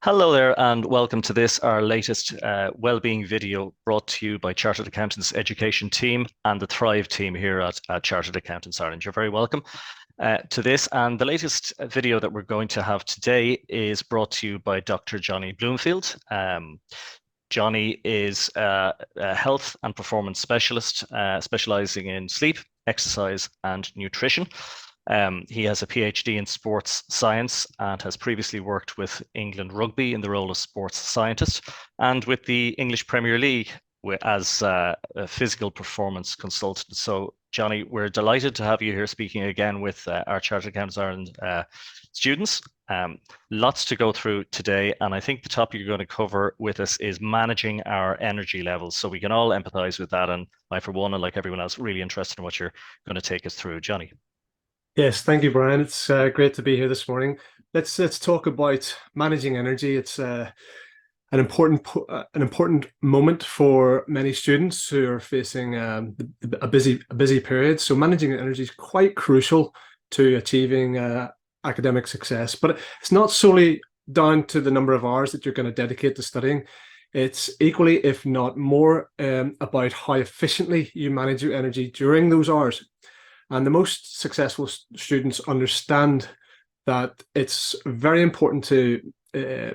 Hello there, and welcome to this, our latest wellbeing video brought to you by Chartered Accountants Education Team and the Thrive team here at Chartered Accountants Ireland. You're very welcome to this. And the latest video that we're going to have today is brought to you by Dr. Johnny Bloomfield. Johnny is a health and performance specialist, specializing in sleep, exercise, and nutrition. He has a PhD in sports science and has previously worked with England Rugby in the role of sports scientist and with the English Premier League as a physical performance consultant. So, Johnny, we're delighted to have you here speaking again with our Chartered Accountants Ireland students. Lots to go through today, and I think the topic you're going to cover with us is managing our energy levels. So we can all empathize with that, and I, for one, and like everyone else, really interested in what you're going to take us through, Johnny. Yes, thank you, Brian. It's great to be here this morning. Let's talk about managing energy. It's an important moment for many students who are facing a busy period. So managing energy is quite crucial to achieving academic success. But it's not solely down to the number of hours that you're going to dedicate to studying. It's equally, if not more, about how efficiently you manage your energy during those hours. And the most successful students understand that it's very important to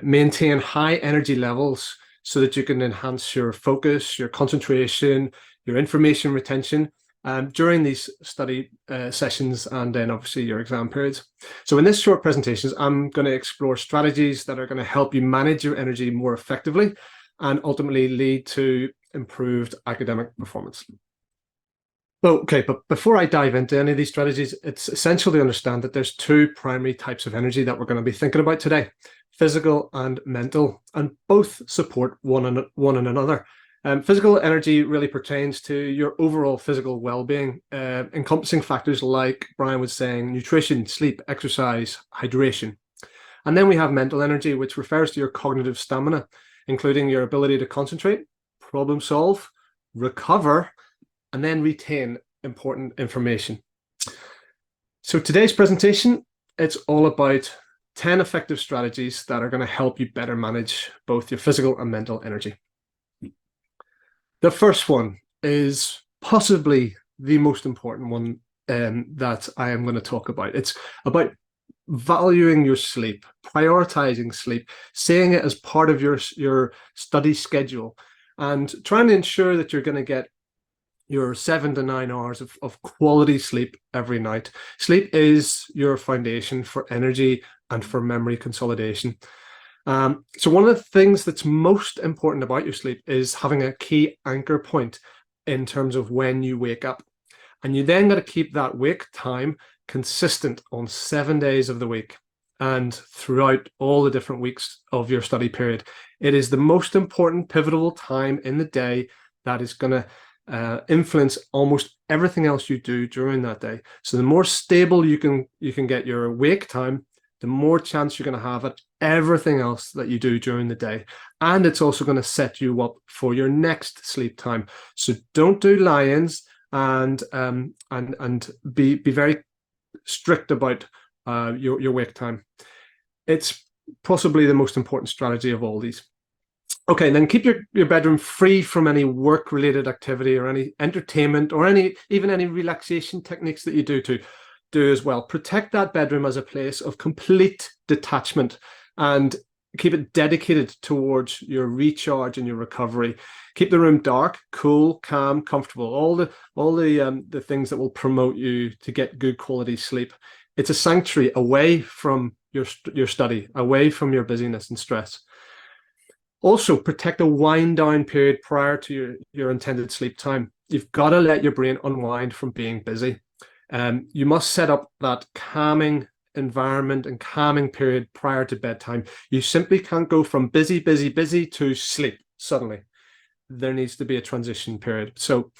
maintain high energy levels so that you can enhance your focus, your concentration, your information retention during these study sessions, and then obviously your exam periods. So in this short presentation, I'm going to explore strategies that are going to help you manage your energy more effectively and ultimately lead to improved academic performance. Okay, but before I dive into any of these strategies, it's essential to understand that there's two primary types of energy that we're going to be thinking about today: physical and mental, and both support one another. Physical energy really pertains to your overall physical well-being, encompassing factors like Brian was saying: nutrition, sleep, exercise, hydration. And then we have mental energy, which refers to your cognitive stamina, including your ability to concentrate, problem solve, recover, and then retain important information. So today's presentation, it's all about 10 effective strategies that are going to help you better manage both your physical and mental energy. The first one is possibly the most important one that I am going to talk about. It's about valuing your sleep, prioritizing sleep, seeing it as part of your study schedule, and trying to ensure that you're going to get your 7 to 9 hours of quality sleep every night. Sleep is your foundation for energy and for memory consolidation. So one of the things that's most important about your sleep is having a key anchor point in terms of when you wake up. And you then got to keep that wake time consistent on 7 days of the week and throughout all the different weeks of your study period. It is the most important pivotal time in the day that is going to influence almost everything else you do during that day. So the more stable you can get your wake time, the more chance you're going to have at everything else that you do during the day. And it's also going to set you up for your next sleep time. So don't do lie-ins, and be very strict about your wake time. It's possibly the most important strategy of all these. Okay, and then keep your bedroom free from any work-related activity or any entertainment or even any relaxation techniques that you do as well. Protect that bedroom as a place of complete detachment and keep it dedicated towards your recharge and your recovery. Keep the room dark, cool, calm, comfortable. All the things that will promote you to get good quality sleep. It's a sanctuary away from your study, away from your busyness and stress. Also, protect a wind down period prior to your intended sleep time. You've got to let your brain unwind from being busy. You must set up that calming environment and calming period prior to bedtime. You simply can't go from busy to sleep suddenly. There needs to be a transition period. So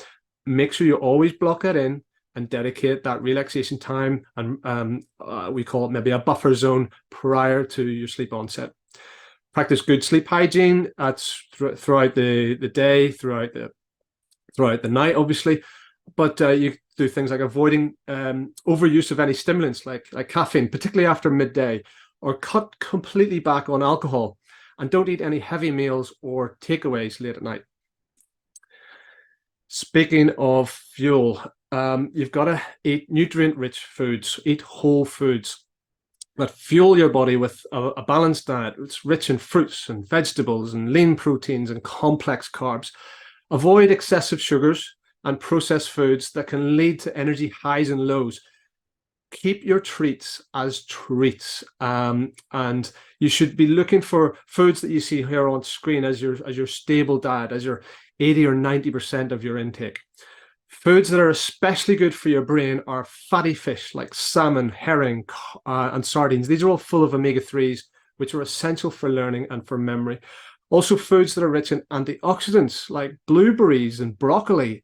make sure you always block it in and dedicate that relaxation time, and we call it maybe a buffer zone prior to your sleep onset. Practice good sleep hygiene. That's throughout the day, throughout the night, obviously. But you do things like avoiding overuse of any stimulants like caffeine, particularly after midday, or cut completely back on alcohol. and don't eat any heavy meals or takeaways late at night. Speaking of fuel, you've got to eat nutrient-rich foods, eat whole foods that fuel your body with a balanced diet. It's rich in fruits and vegetables and lean proteins and complex carbs. Avoid excessive sugars and processed foods that can lead to energy highs and lows. Keep your treats as treats, and you should be looking for foods that you see here on screen as your stable diet, as your 80 or 90% of your intake. Foods that are especially good for your brain are fatty fish like salmon, herring, and sardines. These are all full of omega-3s, which are essential for learning and for memory. Also, foods that are rich in antioxidants like blueberries and broccoli,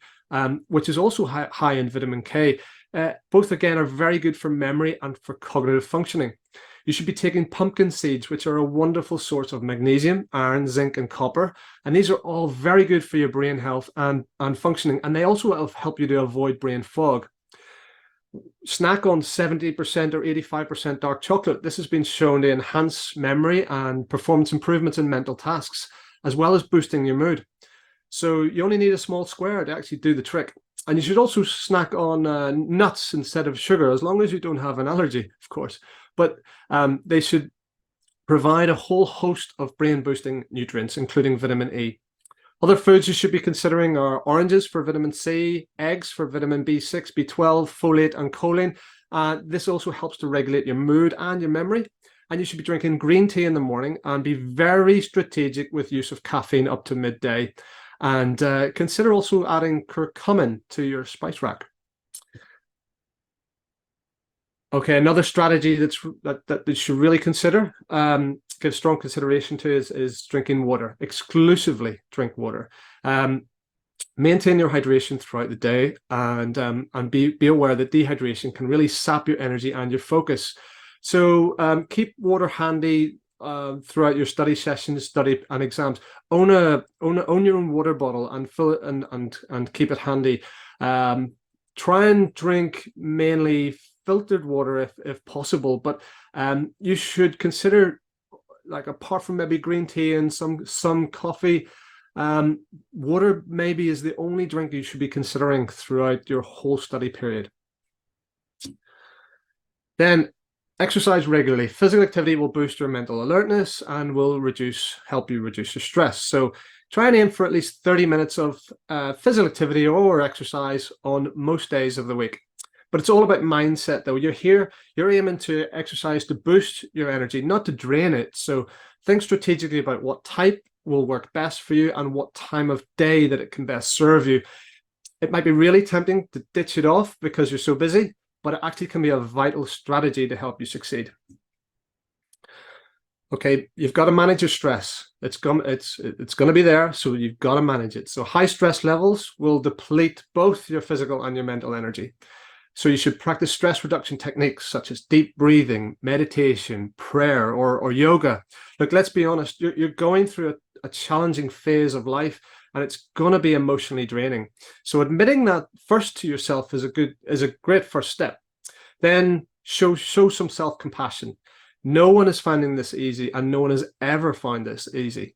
which is also high in vitamin K. Both, again, are very good for memory and for cognitive functioning. You should be taking pumpkin seeds, which are a wonderful source of magnesium, iron, zinc, and copper. And these are all very good for your brain health and functioning. And they also help you to avoid brain fog. Snack on 70% or 85% dark chocolate. This has been shown to enhance memory and performance improvements in mental tasks, as well as boosting your mood. So you only need a small square to actually do the trick. And you should also snack on nuts instead of sugar, as long as you don't have an allergy, of course. But they should provide a whole host of brain-boosting nutrients, including vitamin E. Other foods you should be considering are oranges for vitamin C, eggs for vitamin B6, B12, folate, and choline. This also helps to regulate your mood and your memory. And you should be drinking green tea in the morning and be very strategic with use of caffeine up to midday. And consider also adding curcumin to your spice rack. Okay, another strategy that you should really consider, give strong consideration to is drinking water. Exclusively drink water. Maintain your hydration throughout the day, and be aware that dehydration can really sap your energy and your focus. So keep water handy throughout your study sessions, study and exams. Own your own water bottle and fill it and keep it handy. Try and drink mainly filtered water if possible, but you should consider, like, apart from maybe green tea and some coffee, water maybe is the only drink you should be considering throughout your whole study period. Then exercise regularly. Physical activity will boost your mental alertness and will help you reduce your stress. So try and aim for at least 30 minutes of physical activity or exercise on most days of the week. But it's all about mindset, though. You're aiming to exercise to boost your energy, not to drain it. So think strategically about what type will work best for you and what time of day that it can best serve you. It might be really tempting to ditch it off because you're so busy, but it actually can be a vital strategy to help you succeed. Okay, you've got to manage your stress. It's going to be there, so you've got to manage it. So high stress levels will deplete both your physical and your mental energy. So you should practice stress reduction techniques such as deep breathing, meditation, prayer, or yoga. Look, let's be honest, you're going through a challenging phase of life, and it's going to be emotionally draining. So admitting that first to yourself is a great first step. Then show some self-compassion. No one is finding this easy, and no one has ever found this easy.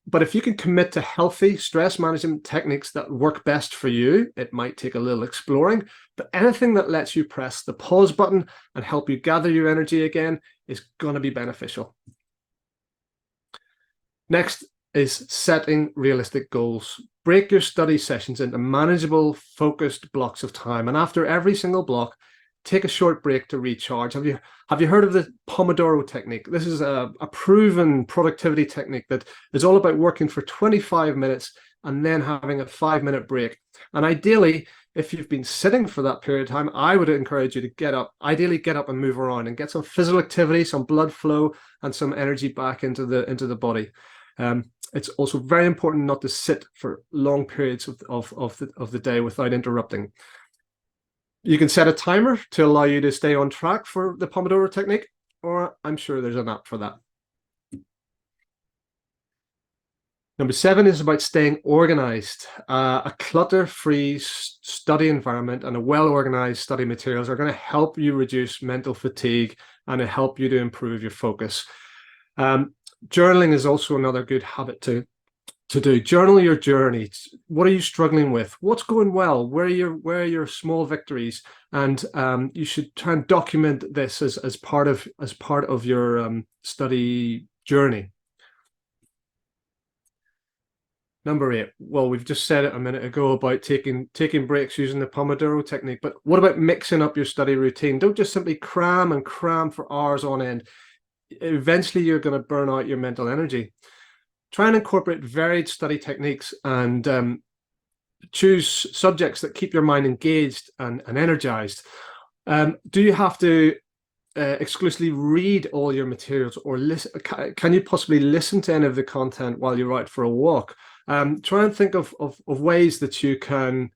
But if you can commit to healthy stress management techniques that work best for you, it might take a little exploring, but anything that lets you press the pause button and help you gather your energy again is going to be beneficial. Next is setting realistic goals. Break your study sessions into manageable, focused blocks of time. And after every single block, take a short break to recharge. Have you heard of the Pomodoro technique? This is a proven productivity technique that is all about working for 25 minutes and then having a 5-minute break. And ideally, if you've been sitting for that period of time, I would encourage you to get up and move around and get some physical activity, some blood flow, and some energy back into the body. It's also very important not to sit for long periods of the day without interrupting. You can set a timer to allow you to stay on track for the Pomodoro technique, or I'm sure there's an app for that. Number 7 is about staying organized. A clutter-free study environment and a well-organized study materials are going to help you reduce mental fatigue and help you to improve your focus. journaling is also another good habit to do. Journal your journey. What are you struggling with? What's going well? Where are your small victories? And you should try and document this as part of your study journey. Number 8. Well, we've just said it a minute ago about taking breaks using the Pomodoro technique, but what about mixing up your study routine? Don't just simply cram and cram for hours on end. Eventually, you're going to burn out your mental energy. Try and incorporate varied study techniques and choose subjects that keep your mind engaged and energized. Do you have to exclusively read all your materials, or listen? Can you possibly listen to any of the content while you're out for a walk? Try and think of ways that you can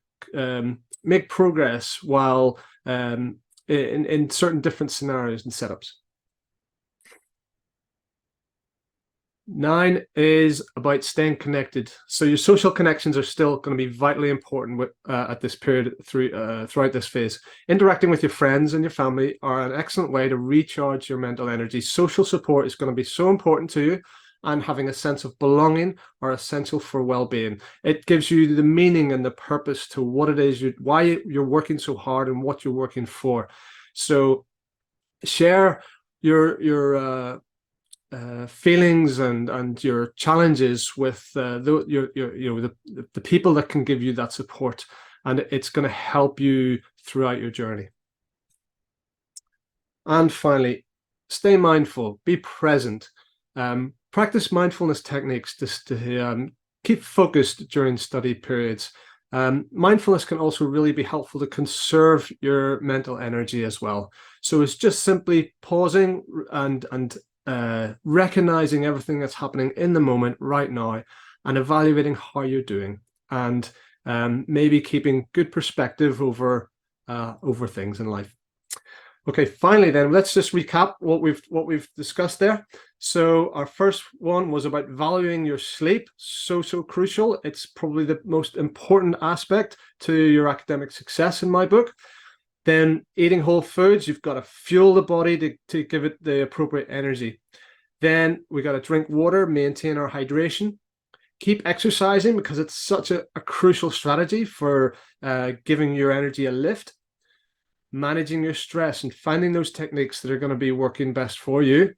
make progress while in certain different scenarios and setups. 9 is about staying connected. So your social connections are still going to be vitally important at this period throughout this phase. Interacting with your friends and your family are an excellent way to recharge your mental energy. Social support is going to be so important to you, and having a sense of belonging are essential for well-being. It gives you the meaning and the purpose to what it is, why you're working so hard and what you're working for. So share your feelings and your challenges with the people that can give you that support, and it's going to help you throughout your journey. And finally, stay mindful, be present. Practice mindfulness techniques to keep focused during study periods. Mindfulness can also really be helpful to conserve your mental energy as well. So it's just simply pausing and recognizing everything that's happening in the moment right now and evaluating how you're doing, and maybe keeping good perspective over things in life. Okay, finally then, let's just recap what we've discussed there. So our first one was about valuing your sleep. So crucial. It's probably the most important aspect to your academic success in my book. Then eating whole foods, you've got to fuel the body to give it the appropriate energy. Then we got to drink water, maintain our hydration. Keep exercising because it's such a crucial strategy for giving your energy a lift. Managing your stress and finding those techniques that are going to be working best for you.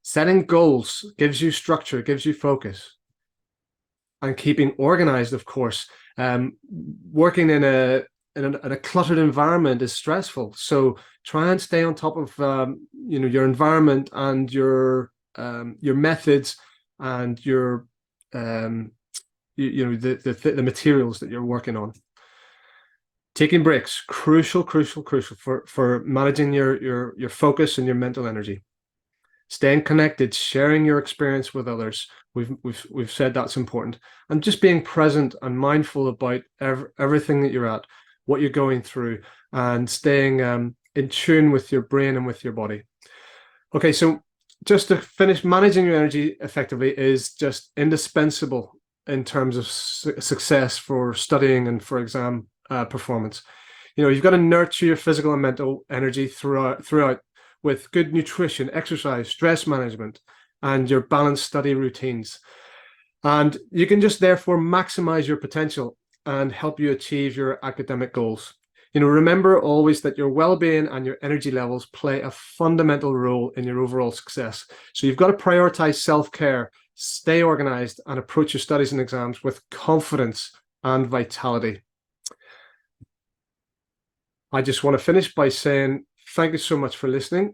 Setting goals gives you structure, gives you focus. And keeping organized, of course. Working in a cluttered environment is stressful, so try and stay on top of your environment and your methods and your the materials that you're working on. Taking breaks, crucial for managing your focus and your mental energy. Staying connected, sharing your experience with others. We've said that's important, and just being present and mindful about everything that you're at, what you're going through, and staying in tune with your brain and with your body. Okay, so just to finish, managing your energy effectively is just indispensable in terms of success for studying and for exam performance. You've got to nurture your physical and mental energy throughout with good nutrition, exercise, stress management, and your balanced study routines. And you can just therefore maximize your potential and help you achieve your academic goals. Remember always that your well-being and your energy levels play a fundamental role in your overall success. So you've got to prioritize self-care, stay organized, and approach your studies and exams with confidence and vitality. I just want to finish by saying thank you so much for listening.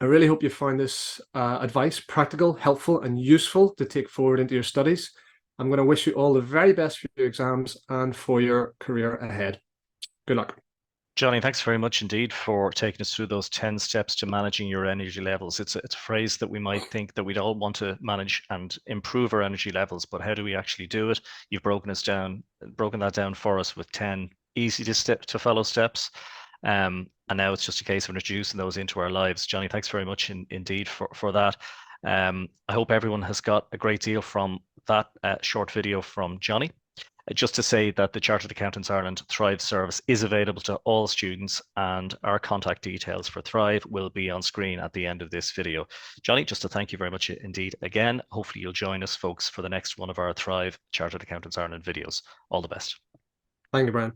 I really hope you find this advice practical, helpful, and useful to take forward into your studies. I'm going to wish you all the very best for your exams and for your career ahead. Good luck. Johnny, thanks very much indeed for taking us through those 10 steps to managing your energy levels. It's a phrase that we might think that we'd all want to manage and improve our energy levels, but how do we actually do it? You've broken that down for us with 10 easy to follow steps. And now it's just a case of introducing those into our lives. Johnny, thanks very much indeed for that. I hope everyone has got a great deal from that short video from Johnny. Just to say that the Chartered Accountants Ireland Thrive service is available to all students, and our contact details for Thrive will be on screen at the end of this video. Johnny, just to thank you very much indeed again. Hopefully you'll join us, folks, for the next one of our Thrive Chartered Accountants Ireland videos. All the best. Thank you, Brian.